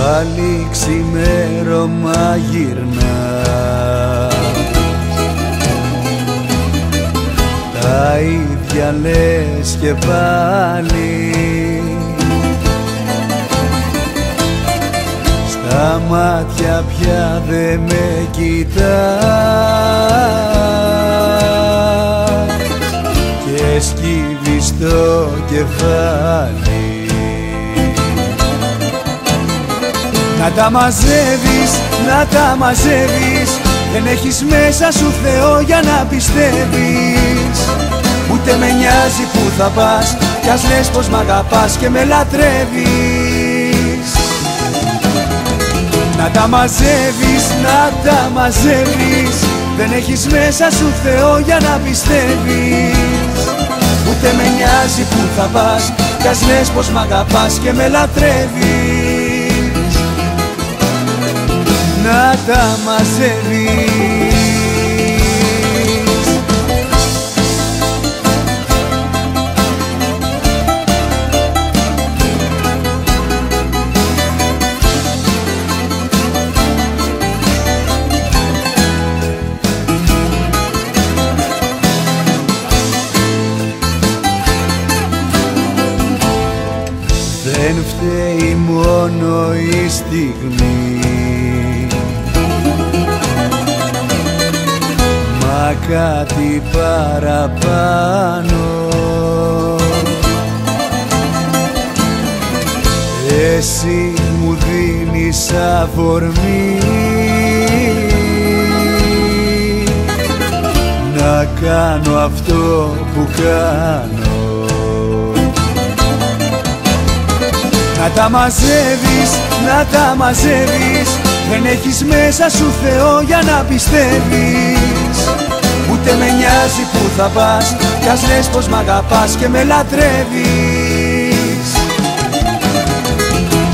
Πάλι ξημέρωμα γυρνάς, τα ίδια λες και πάλι. Στα μάτια πια δε με κοιτάς και σκύβεις το κεφάλι. Να τα μαζεύεις, να τα μαζεύεις, δεν έχεις μέσα σου Θεό για να πιστεύεις. Ούτε με νοιάζει που θα πας, κι ας λες πως μ' αγαπάς και με λατρεύεις. Να τα μαζεύεις, να τα μαζεύεις, δεν έχεις μέσα σου Θεό για να πιστεύεις. Ούτε με νοιάζει που θα πας, κι ας λες πως μ' αγαπάς και με λατρεύεις. Να τα μαζεύεις. Δεν φταίει μόνο η στιγμή, μα κάτι παραπάνω. Εσύ μου δίνεις αφορμή να κάνω αυτό που κάνω. Να τα μαζεύεις, να τα μαζεύεις, δεν έχεις μέσα σου Θεό για να πιστεύεις. Ούτε με νοιάζει που θα πας, κι ας λες πως μ' αγαπάς και με λατρεύεις.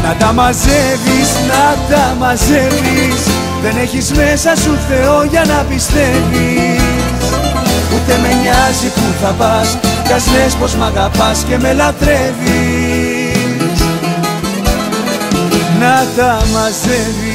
Να τα μαζεύεις, να τα μαζεύεις, δεν έχεις μέσα σου Θεό για να πιστεύεις. Ούτε με νοιάζει που θα πας, κι ας λες πως μ' αγαπάς και με λατρεύεις. Να τα μαζεύεις.